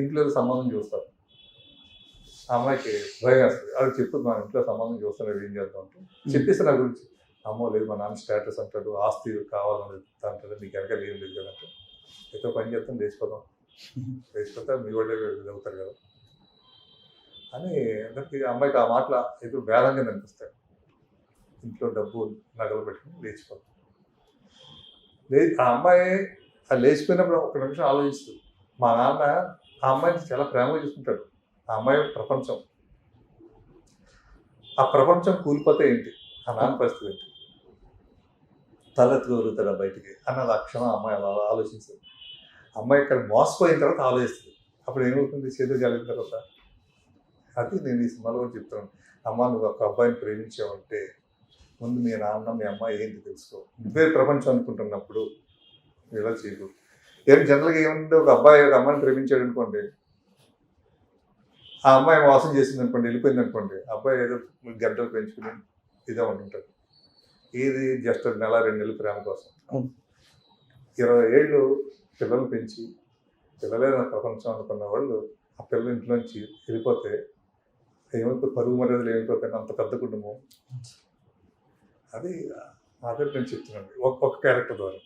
ఇంట్లో సంబంధం చూస్తారు. ఆ అమ్మాయికి భయం వేస్తుంది. అది చెప్తుంది, మా ఇంట్లో సంబంధం చూస్తున్నారు, ఏం చేద్దాం అంటే చెప్పేసి నా గురించి. అమ్మో లేదు, మా నాన్న స్టేటస్ అంటాడు, ఆస్తి కావాలని అంటాడు, నీకు వెనకాల ఏం లేదు కదంటే, అయితే పని చేస్తాం, లేచిపోతాం, లేచిపోతే మీ వాళ్ళే అవుతారు కదా అని అందరికీ అమ్మాయికి ఆ మాటలు ఏదో వేదంగా అనిపిస్తాయి. ఇంట్లో డబ్బు నగలు పెట్టుకుని లేచిపోతాం. ఆ అమ్మాయి ఆ లేచిపోయినప్పుడు ఒక నిమిషం ఆలోచిస్తుంది. మా నాన్న ఆ అమ్మాయిని చాలా ప్రేమగా చూసుకుంటాడు. ఆ అమ్మాయి ప్రపంచం. ఆ ప్రపంచం కూలిపోతే ఏంటి, ఆ నాన్న పరిస్థితి ఏంటి, తలెత్తుకోగలుగుతాడా బయటికి అన్నది ఆ క్షణం అమ్మాయి అలా ఆలోచిస్తుంది. అమ్మాయి ఇక్కడ మోసపోయిన తర్వాత ఆలోచిస్తుంది. అప్పుడు ఏమవుతుంది, చేతులు జాలిన తర్వాత. అది నేను ఈ సినిమాలో కూడా చెప్తాను. అమ్మ నువ్వు ఒక అబ్బాయిని ప్రేమించావంటే ముందు మీ నాన్న మీ అమ్మాయి ఏంటి తెలుసుకో. నువ్వే ప్రపంచం అనుకుంటున్నప్పుడు ఇలా చేయకు. ఏం జనరల్గా ఏముంది, ఒక అబ్బాయి ఒక అమ్మాయిని ప్రేమించాడు అనుకోండి, ఆ అమ్మాయి మోసం చేసింది అనుకోండి, వెళ్ళిపోయింది అనుకోండి, అబ్బాయి ఏదో గంటలు పెంచుకుని ఇదే ఉంటుంటాడు. ఇది జస్ట్ నెల 2 నెలలు ప్రేమ కోసం 20 ఏళ్ళు పిల్లలు పెంచి పిల్లలే నా ప్రపంచం అనుకున్న వాళ్ళు ఆ పిల్లల ఇంట్లోంచి వెళ్ళిపోతే ఏమైతే పరుగు మర్యాదలు ఏమైపోతాయి, అంత పెద్ద కుటుంబం. అది అదే నేను చెప్తున్నాను ఒక్కొక్క క్యారెక్టర్ ద్వారా.